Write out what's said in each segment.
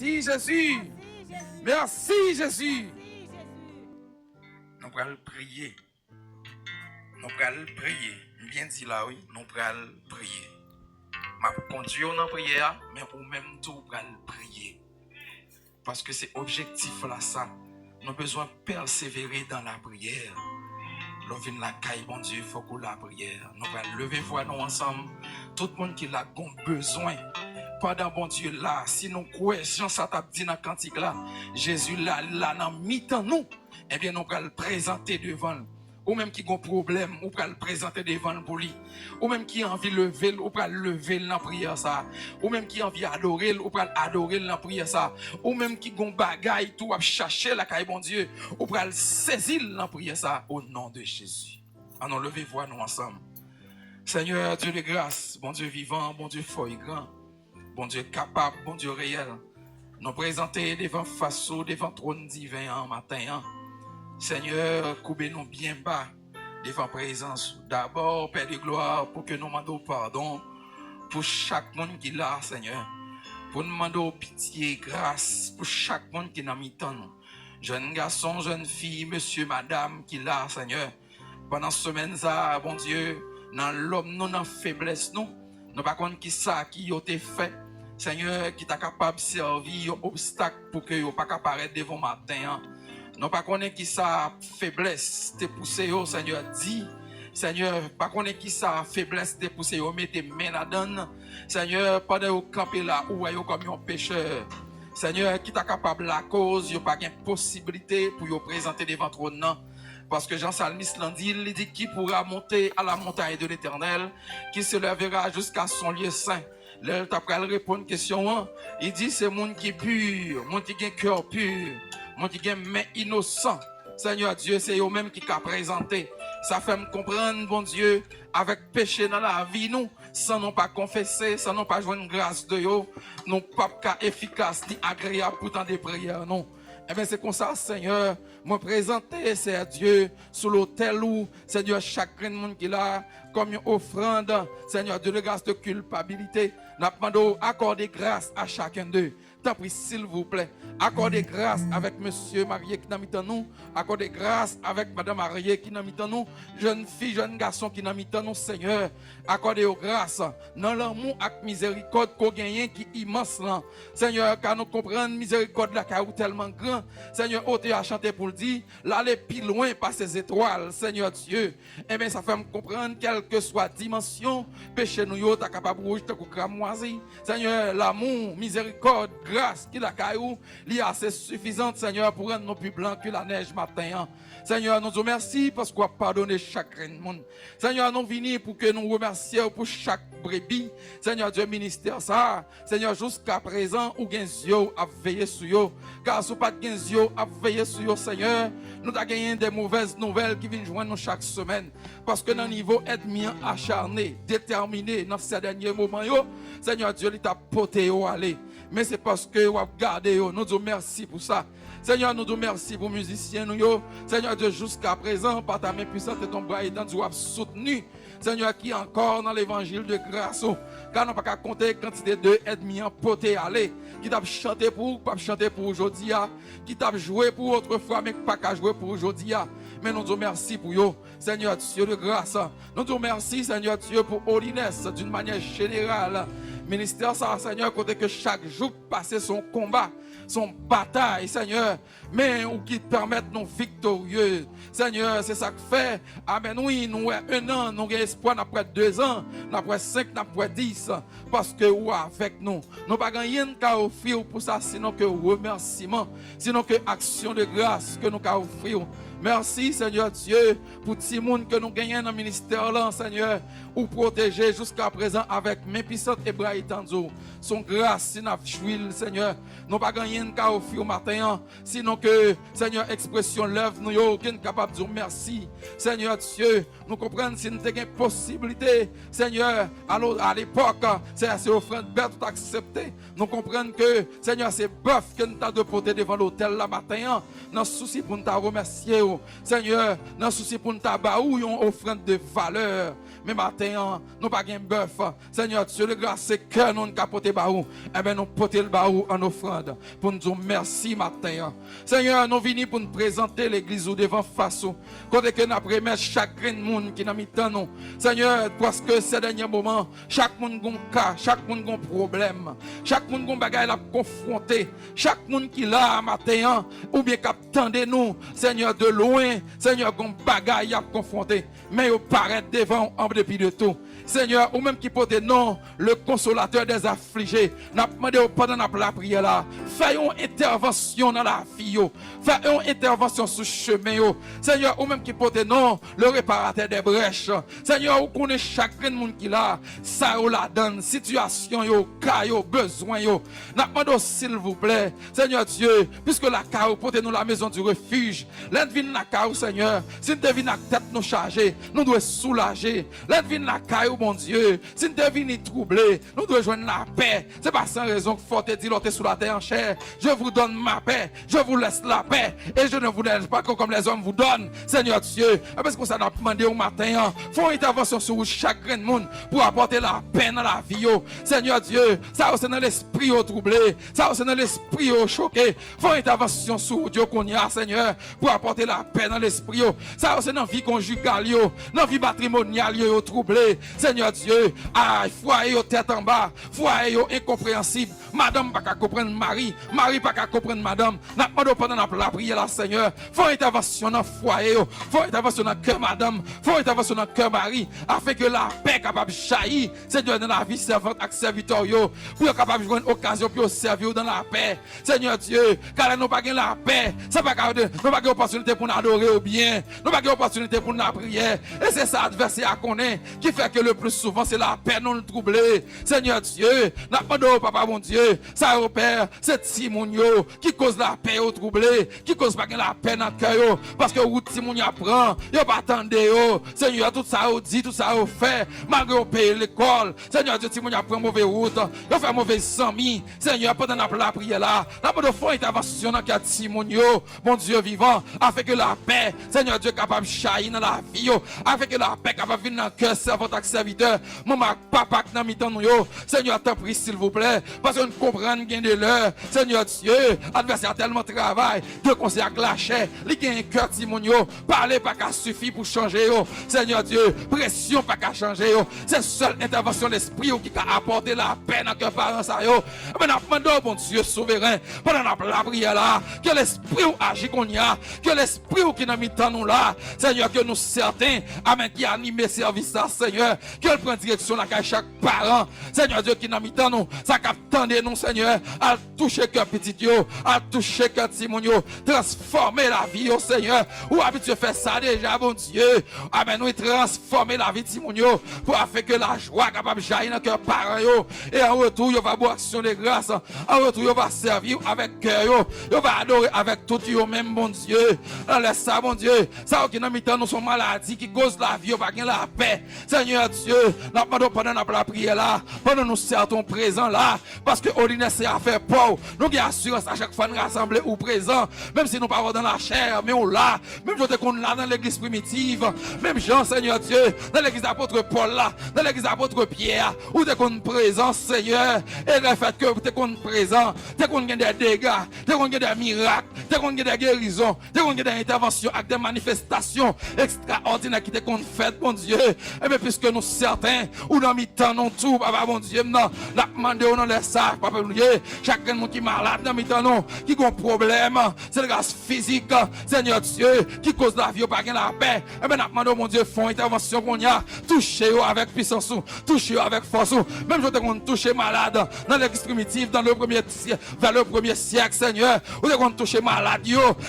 Merci Jésus. Merci Jésus. Nous allons prier. Nous allons prier. Bien dit là, oui. Nous allons prier. Je conduis dans la prière, mais ou même tout allons prier. Parce que c'est objectif là, ça. Nous avons besoin de persévérer dans la prière. Nous venons la caille, bon Dieu, il faut que la prière. Nous allons lever voix nous ensemble. Tout le monde qui a besoin. Pendant bon Dieu là, si nous croyons, Jean ça t'a dit dans le cantique là, Jésus là, dans mi-temps nous, eh bien nous allons le présenter devant nous. Ou même qui a un problème, ou peut le présenter devant pour lui. Ou même qui a envie de lever, ou peut le lever dans la prière ça. Ou même qui a envie d'adorer, ou peut adorer dans la prière ça. Ou même qui a un bagaille, tout à chercher la caille bon Dieu, ou peut le saisir dans la prière ça au nom de Jésus. Allons lever voix nous ensemble. Seigneur Dieu de grâce, bon Dieu vivant, bon Dieu fort et grand, bon Dieu capable, bon Dieu réel. Nous présenter devant face devant trône divin en matin. Seigneur, coupez-nous bien bas devant présence. D'abord, Père de gloire, pour que nous demandons pardon pour chaque monde qui est là, Seigneur. Pour nous demander pitié, grâce pour chaque monde qui est dans mi-temps. Jeunes garçons, jeunes filles, monsieur, madame qui est là, Seigneur. Pendant cette semaine, ça, bon Dieu, dans l'homme, nous, dans faiblesse, nous pas contre qui ça, qui a été fait. Seigneur, qui t'a capable de servir obstacle pour que vous pas apparaître devant matin. Non pas connaître qui ça faiblesse te pousser au Seigneur dit Seigneur pas connaître qui ça faiblesse te pousser au mettre main la donne Seigneur pendant au camper là ou ayo comme un pécheur Seigneur qui t'a capable la cause y a pas gain possibilité pour yo présenter devant trône parce que Jean Salmiste l'a dit il dit qui pourra monter à la montagne de l'Éternel qui se lèvera jusqu'à son lieu saint. Là tu as répondre question il dit c'est monde qui est pur monde qui a cœur pur mon qui est main innocent. Seigneur Dieu, c'est eux-mêmes qui qu'a présenté. Ça fait me comprendre, bon Dieu, avec péché dans la vie, nous, sans non pas confesser, sans non pas jouer une grâce de eux, nous pas efficace ni agréable pour tant de prières, non. Eh bien, c'est comme ça, Seigneur, me présenter, c'est Dieu, sous l'autel où, Seigneur, chacun de monde qui est là, comme une offrande, Seigneur, de grâce de culpabilité, nous demandons accorder grâce à chacun d'eux. Tant pis, s'il vous plaît, accordez grâce avec monsieur marié qui n'a mis dans nous, accordez grâce avec madame mariée qui n'a mis dans nous, jeune fille, jeune garçon qui n'a mis dans nous, Seigneur, accordez grâce dans l'amour avec miséricorde qu'on gagne qui est immense là. Seigneur, car nous comprenons miséricorde là qui est tellement grand. Seigneur, ôte à chanter pour le dire, l'aller plus loin par ces étoiles, Seigneur Dieu. Eh bien, ça fait me comprendre, quelle que soit dimension, péché nous yo, ta capable rouge, ta cramoisi. Seigneur, l'amour, miséricorde, grâce qui la caillou, li assez suffisante, Seigneur, pour rendre nous plus blancs que la neige matin. Seigneur, nous vous remercions parce qu'on a pardonné chaque monde. Seigneur, nous venons pour que nous remercions pour chaque brebis. Seigneur Dieu, ministère ça. Seigneur, jusqu'à présent, ou gen yeux à veiller sur eux. Car si pas gen yeux à veiller sur eux, Seigneur, nous avons gagné des mauvaises nouvelles qui viennent joindre nous chaque semaine. Parce que dans le niveau ennemi acharné, déterminé dans ces derniers moments, Seigneur Dieu, il t'a porté au aller. Mais c'est parce que vous avez gardé, nous disons merci pour ça. Seigneur, nous disons merci pour les musiciens. Seigneur Dieu, jusqu'à présent, par ta main puissante et ton bras aidant, tu as soutenu. Seigneur, qui est encore dans l'évangile de grâce. Car nous n'avons pas compter quantité de ennemis emportés aller. Qui t'a chanté pour, pas chanter pour aujourd'hui. Qui t'a joué pour autrefois, mais pas qu'à jouer pour aujourd'hui. Mais nous disons merci pour vous. Seigneur Dieu de grâce. Nous disons merci, Seigneur Dieu, pour holiness d'une manière générale. Ministère ça, Seigneur, côté que chaque jour passer son combat, son bataille, Seigneur, mais ou qui permettent nous victorieux. Seigneur, c'est ça que fait. Amen. Oui, nous avons 1 an, nous avons espoir après 2 ans, après 5, après 10, parce que vous avec nous. Nous n'avons pas rien qu'à offrir pour ça, sinon que remerciement, sinon que action de grâce que nous avons offrir. Merci, Seigneur Dieu, pour tout le monde que nous gagnons dans le ministère là, Seigneur, ou protéger jusqu'à présent avec mes puissantes et bras étendus. Son grâce, si nous avons Seigneur, nous pas gagné qu'à offrir au matin, sinon que, Seigneur, expression lève nous, qui est capable de dire merci. Seigneur Dieu, nous comprenons si nous avons une possibilité, Seigneur, à l'époque, c'est offrande bête tout accepté. Nous comprenons que, Seigneur, c'est bœuf que nous avons de porter devant l'hôtel la matin, dans ce souci pour nous remercier. Seigneur, dans le souci pour nous tabac ou une offrande de valeur. Mais matin, nous pas de bœuf. Seigneur Dieu, le grâce, c'est que nous capoter baou. Eh bien, nous porter le baou en offrande. Pour nous dire merci matin. Seigneur, nous venons pour nous présenter l'église ou devant face. Quand que nous remettre chaque monde qui n'a mis dans nous. Seigneur, parce que ces derniers moments, chaque monde a un cas, chaque monde a un problème. Chaque monde a un bagage à confronter. Chaque monde qui là matin, ou bien qui attend nous, Seigneur, de loin, Seigneur, a un bagage à confronter. Mais il paraît devant en dépit de tout. Seigneur, ou même qui porte non, le consolateur des affligés, n'a demandé pendant la prière là, faisons intervention dans la vie, faisons intervention sur le chemin. Seigneur, ou même qui porte non, le réparateur des brèches. Seigneur, ou connaît chacun de monde qui là, ça ou la donne, situation, cas, besoin. N'a demandé s'il vous plaît, Seigneur Dieu, puisque la carreau porte nous la maison du refuge, l'envie la carreau, Seigneur, si nous devons la tête nous charger, nous devons soulager. L'envie la carreau, mon Dieu, si nous devons troubler, nous devons joindre la paix. C'est pas sans raison que faut te dire l'autre sous la terre en chair. Je vous donne ma paix, je vous laisse la paix, et je ne vous laisse pas comme les hommes vous donnent, Seigneur Dieu. Parce que ça n'a demandé au matin, faut une intervention sur chaque grain de monde pour apporter la paix dans la vie. Seigneur Dieu, ça c'est dans l'esprit au troublé, ça c'est dans l'esprit au choqué. Faut une intervention sur Dieu qu'on y a, Seigneur, pour apporter la paix dans l'esprit. Ça c'est dans la vie conjugale, dans la vie matrimoniale au troublé. Seigneur Dieu, foyer au tête en bas, foyer incompréhensible. Madame pas qu'à comprendre Marie, Marie pas qu'à comprendre madame. N'a pas pendant la prière là, Seigneur. Faut intervention dans foyer, faut intervention dans cœur madame, faut intervention dans cœur Marie, afin que la paix capable jaillir, Seigneur, dans la vie servante et serviteur pour capable jouer une occasion pour servir dans la paix. Seigneur Dieu, car nous pas la paix, ça pas nous pas opportunité pour nous adorer au bien, nous pas opportunité pour nous prier. Et c'est ça adversaire à connaître qui fait que le plus souvent c'est la paix non troublée. Seigneur Dieu, n'a pas de papa mon Dieu, ça opère c'est Timonio qui cause la paix au troublé, qui cause pas la paix dans le cœur parce que où Timonio apprend, yo pas attendre Seigneur, tout ça au dit, tout ça au fait, malgré au paye l'école. Seigneur Dieu, Timonio apprend mauvaise route, yo fait mauvais amis. Seigneur, pendant la prière là, n'a pas de foi intervention dans le Timonio, mon Dieu vivant, afin que la paix, Seigneur Dieu capable jaillir dans la vie, afin que la paix capable venir dans le cœur servant et serviteur. Maman, papa qui n'a mis dans nous, Seigneur, t'en prie s'il vous plaît, parce que nous comprenons bien de l'heure. Seigneur Dieu, adversaire tellement travail, de conseil à clasher, il y a un cœur Timonio, parler pas qu'à suffire pour changer. Seigneur Dieu, pression pas qu'à changer. C'est seule intervention de l'esprit qui a apporté la paix dans le cœur parents. Mais nous demandons, bon Dieu souverain, pendant la prière là, que l'esprit agit qu'on y a, que l'esprit qui n'a mis dans nous là, Seigneur, que nous certains, amen, qui anime le service là, Seigneur, qu'elle prend direction là, chaque parent, Seigneur Dieu, qui n'a mis dans nous, ça capte nous, Seigneur, à toucher cœur petit Dieu, à toucher cœur Timonio, transformer la vie, au Seigneur, ou habitué faire ça déjà, bon Dieu, amen, nous transformer la vie Timonio, pour faire que la joie capable de jaillir dans le cœur parent, et en retour, il va boire action de grâce, en retour, il va servir avec cœur, il va adorer avec tout, même, bon Dieu, laisse ça, bon Dieu, ça qui n'a mis dans nous son maladie, qui cause la vie, pas la paix, Seigneur Dieu, nous demandons pendant la prière là, pendant nous sertons présents là, parce que ordinaire c'est à faire peur, nous avons assurance à chaque fois nous rassembler ou présent, même si nous pas dans la chair, mais on là, même je te qu'on là dans l'église primitive, même Jean, Seigneur Dieu, dans l'église apôtre Paul là, dans l'église apôtre Pierre, où t'es qu'on présent, Seigneur, et le fait que t'es qu'on présent, t'es qu'on gagne des dégâts, t'es qu'on gagne des miracles, t'es qu'on gagne des guérisons, t'es qu'on gagne des interventions avec des manifestations extraordinaires qui t'es qu'on fait, mon Dieu, et bien puisque nous certains, ou dans mi-temps non tout, papa mon Dieu, non, la demande on les sacs, papa mon Dieu, chacun monde qui est malade dans mi-temps non, qui a un problème, c'est le grâce physique, Seigneur Dieu, qui cause la vie, pas la paix, et bien la demande mon Dieu, font intervention qu'on y a, touchez avec puissance, touchez avec force, même je te toucher malade dans l'église primitive, dans le premier vers le premier siècle, Seigneur, ou te toucher malade,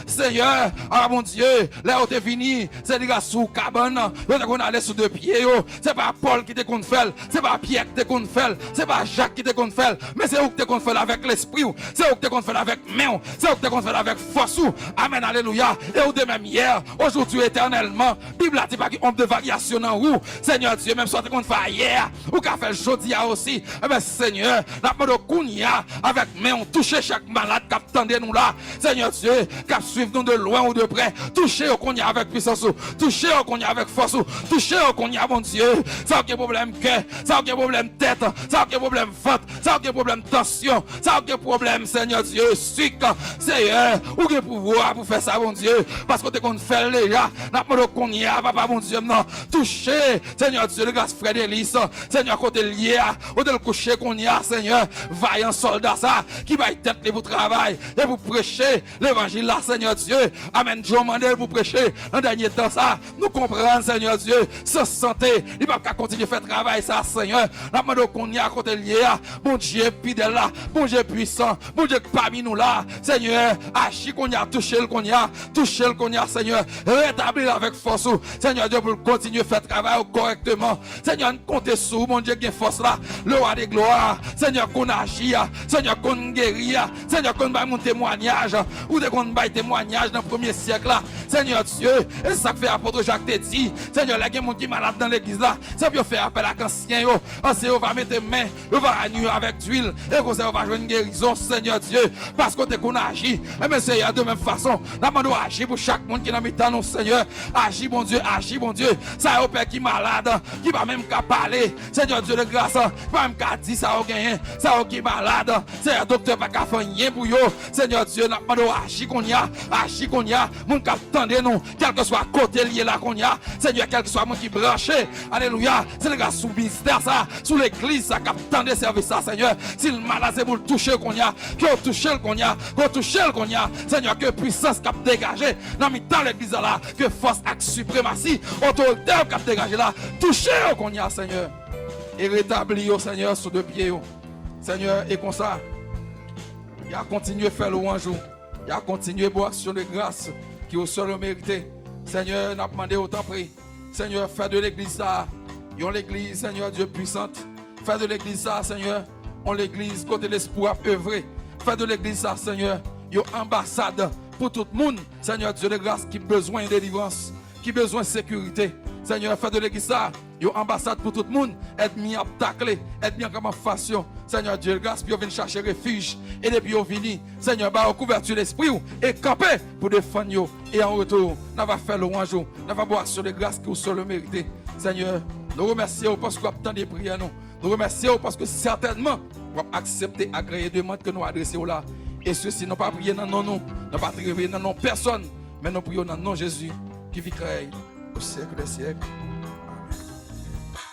Seigneur, ah mon Dieu, là où t'es venu, c'est les gars sous cabane, où t'es allé sous deux pieds, c'est pas Paul qui te compte faire, c'est pas Pierre qui te compte faire, c'est pas Jacques qui te compte faire, mais c'est où que te compte faire avec l'esprit, c'est où que te compte faire avec main, c'est où que te compte faire avec force, amen, alléluia, et où de même hier, aujourd'hui éternellement, Bible a dit pas qu'il y a de variation dans où, Seigneur Dieu, même si tu compte faire hier, ou qu'a fait jeudi aussi, eh bien Seigneur, la mode Kounia, avec main, on touche chaque malade qui attendait nous là, Seigneur Dieu, qui suivent nous de loin ou de près. Touchez qu'on y a avec puissance, touchez qu'on y a avec force, touchez qu'on y a, mon Dieu. Ça qui est problème cœur, ça qui est problème tête, ça qui est problème ventre, ça qui est problème tension, ça qui est problème, Seigneur Dieu, sucre, Seigneur, ou qui est pouvoir pour faire ça, mon Dieu, parce que tu qu'on fait déjà, n'a pas qu'on y a, papa, mon Dieu, non. Touchez, Seigneur Dieu, le grâce frère d'Élise, Seigneur, côté lié, ou de le coucher qu'on y a, Seigneur, vaillant soldat, ça, qui va être tête pour travail, et pour prêcher l'évangile là, Seigneur Dieu. Amen, Dieu mandel pour prêcher, dans le dernier temps, ça, nous comprenons, Seigneur Dieu, sans santé, il va pas continuer à faire travail, ça, Seigneur, n'a pas qu'on y a, côté lié, bon Dieu, fidèle là, bon Dieu puissant, bon Dieu parmi nous là, Seigneur, agis qu'on y a, touché le qu'on y a, Seigneur, rétablir avec force, Seigneur Dieu, pour continuer à faire travail correctement, Seigneur, comptez sur, mon Dieu, qui est force là, le roi des gloires, Seigneur, qu'on agit, Seigneur, qu'on guérit, Seigneur, qu'on va mon témoignage, ou de qu'on va témoignage dans le premier siècle là, Seigneur Dieu, et ça fait apôtre Jacques te dit, Seigneur, là, il y a des gens qui sont malades dans l'église là, ça peut faire appel à l'ancien, on va mettre main, on va agir avec d'huile, et qu'on va jouer une guérison, Seigneur Dieu, parce qu'on agit, et mais c'est de même façon, nous demandons agir pour chaque monde qui est dans le temps, Seigneur, agis, mon Dieu, ça y est, Père qui est malade, qui va même qu'à parler, Seigneur Dieu de grâce, qui va même qu'à dire ça au gain, ça qui est malade, c'est un docteur pas qu'à faire rien pour eux, Seigneur Dieu, nous demandons agir qu'on y a, mon qui attendez nous, quel que soit côté lié là qu'on y a, Seigneur, quel que soit mon qui branché, alléluia, c'est le gars sous ministère ça, sous l'église ça, qui attendait service ça, Seigneur, si le malade c'est pour le toucher qu'on y a, qu'on touche qu'on y a, Seigneur, que puissance qui a dégagé dans l'église là, que force avec suprématie, autorité qui a dégagé là, touchez qu'on y a, Seigneur, et rétablir, Seigneur, sur deux pieds, Seigneur, et comme ça, il a continué à faire louange, il a continué à boire action de grâce qui au seul mérité. Seigneur, n'a demandé autant prix. Seigneur, fais de l'église ça, yon l'église, Seigneur Dieu puissante. Fais de l'église ça, Seigneur, on l'église côté l'espoir œuvrer. Fais de l'église ça, Seigneur, yon ambassade pour tout le monde, Seigneur Dieu de grâce qui a besoin de délivrance, qui a besoin de sécurité. Seigneur, fais de l'église ça, yon ambassade pour tout le monde, aide mis à tacler, aide mis en façon. Seigneur Dieu de grâce, puis on vient chercher refuge, et depuis on vient, Seigneur, bah on couverture l'esprit et camper pour défendre yo. Et en retour, nous va faire louange, nous va boire sur les grâces qui vous sont le mérité. Seigneur, nous remercions parce que vous avez tant de prières nous. Nous remercions parce que certainement, vous avez accepté agréer les demandes que nous adressons là. Et ceci, nous pas prier dans nos noms, nous pas prier dans nos personnes, mais nous prions dans nos Jésus qui vit créer au siècle des siècles.